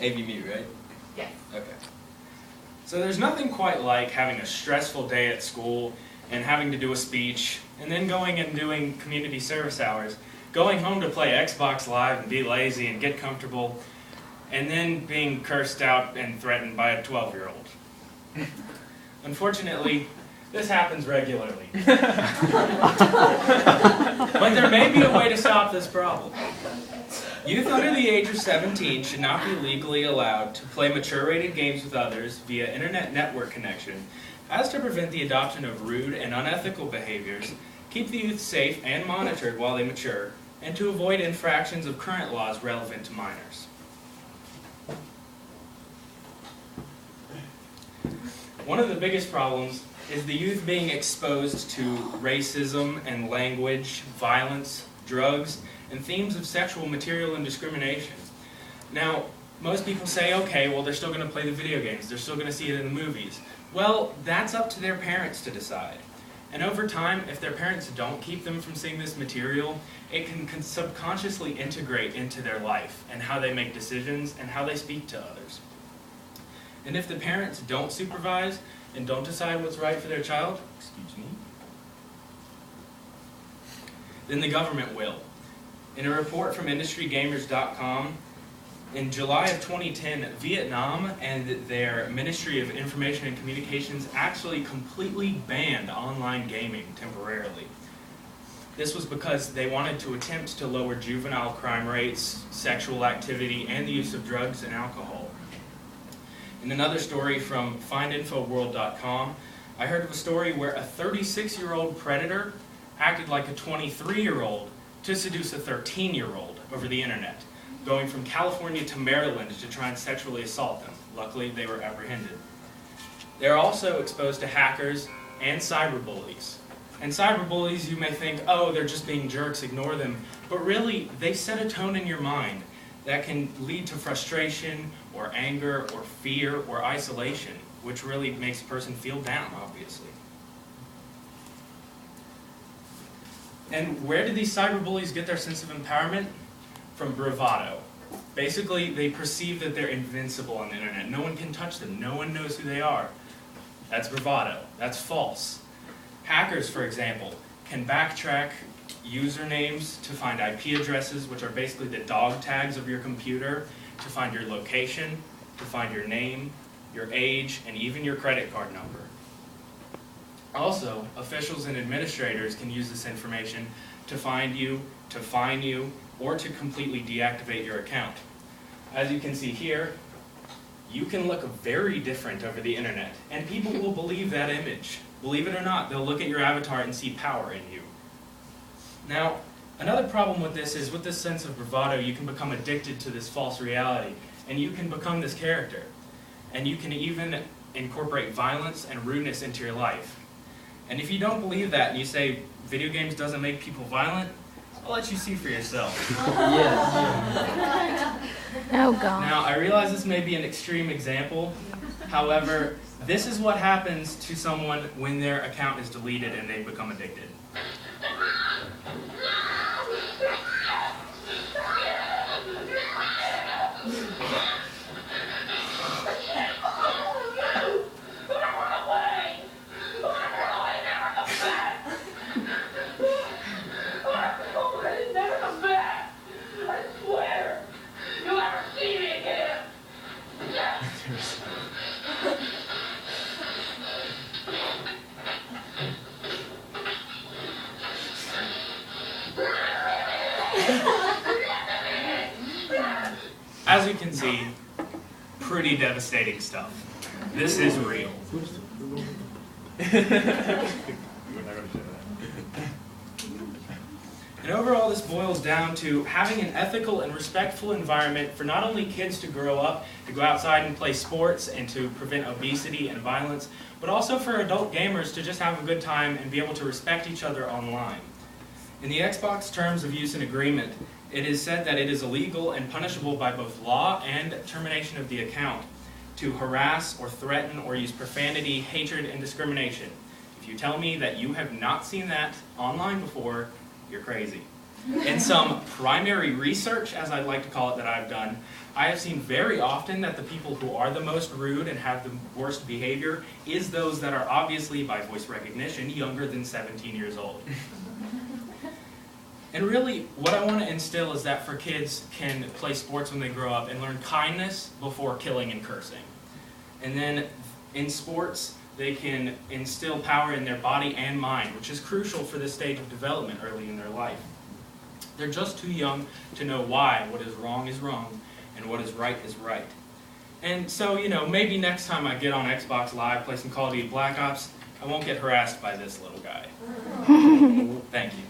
AVMU, right? Yes. Okay. So there's nothing quite like having a stressful day at school and having to do a speech, and then going and doing community service hours, going home to play Xbox Live and be lazy and get comfortable, and then being cursed out and threatened by a 12-year-old. Unfortunately, this happens regularly. But there may be a way to stop this problem. Youth under the age of 17 should not be legally allowed to play mature-rated games with others via internet network connection, as to prevent the adoption of rude and unethical behaviors, keep the youth safe and monitored while they mature, and to avoid infractions of current laws relevant to minors. One of the biggest problems is the youth being exposed to racism and language, violence, drugs, and themes of sexual material and discrimination. Now, most people say, okay, well, they're still going to play the video games, they're still going to see it in the movies. Well, that's up to their parents to decide. And over time, if their parents don't keep them from seeing this material, it can subconsciously integrate into their life and how they make decisions and how they speak to others. And if the parents don't supervise and don't decide what's right for their child, then the government will. In a report from industrygamers.com, in July of 2010, Vietnam and their Ministry of Information and Communications actually completely banned online gaming temporarily. This was because they wanted to attempt to lower juvenile crime rates, sexual activity, and the use of drugs and alcohol. In another story from findinfoworld.com, I heard of a story where a 36-year-old predator acted like a 23-year-old to seduce a 13-year-old over the internet, going from California to Maryland to try and sexually assault them. Luckily, they were apprehended. They are also exposed to hackers and cyberbullies. And cyberbullies, you may think, oh, they're just being jerks, ignore them. But really, they set a tone in your mind that can lead to frustration or anger or fear or isolation, which really makes a person feel down, obviously. And where do these cyberbullies get their sense of empowerment? From bravado. Basically, they perceive that they're invincible on the internet. No one can touch them. No one knows who they are. That's bravado. That's false. Hackers, for example, can backtrack usernames to find IP addresses, which are basically the dog tags of your computer, to find your location, to find your name, your age, and even your credit card number. Also, officials and administrators can use this information to find you, to fine you, or to completely deactivate your account. As you can see here, you can look very different over the internet, and people will believe that image. Believe it or not, they'll look at your avatar and see power in you. Now, another problem with this is with this sense of bravado, you can become addicted to this false reality, and you can become this character. And you can even incorporate violence and rudeness into your life. And if you don't believe that, and you say video games doesn't make people violent, I'll let you see for yourself. Oh, God. Now, I realize this may be an extreme example. However, this is what happens to someone when their account is deleted and they become addicted. As you can see, pretty devastating stuff. This is real. And overall, this boils down to having an ethical and respectful environment for not only kids to grow up, to go outside and play sports and to prevent obesity and violence, but also for adult gamers to just have a good time and be able to respect each other online. In the Xbox Terms of Use and Agreement, it is said that it is illegal and punishable by both law and termination of the account to harass or threaten or use profanity, hatred, and discrimination. If you tell me that you have not seen that online before, you're crazy. In some primary research, as I'd like to call it, that I've done, I have seen very often that the people who are the most rude and have the worst behavior is those that are obviously, by voice recognition, younger than 17 years old. And really, what I want to instill is that for kids can play sports when they grow up and learn kindness before killing and cursing. And then in sports, they can instill power in their body and mind, which is crucial for this stage of development early in their life. They're just too young to know why what is wrong and what is right. And so, maybe next time I get on Xbox Live, play some Call of Duty Black Ops, I won't get harassed by this little guy. Thank you.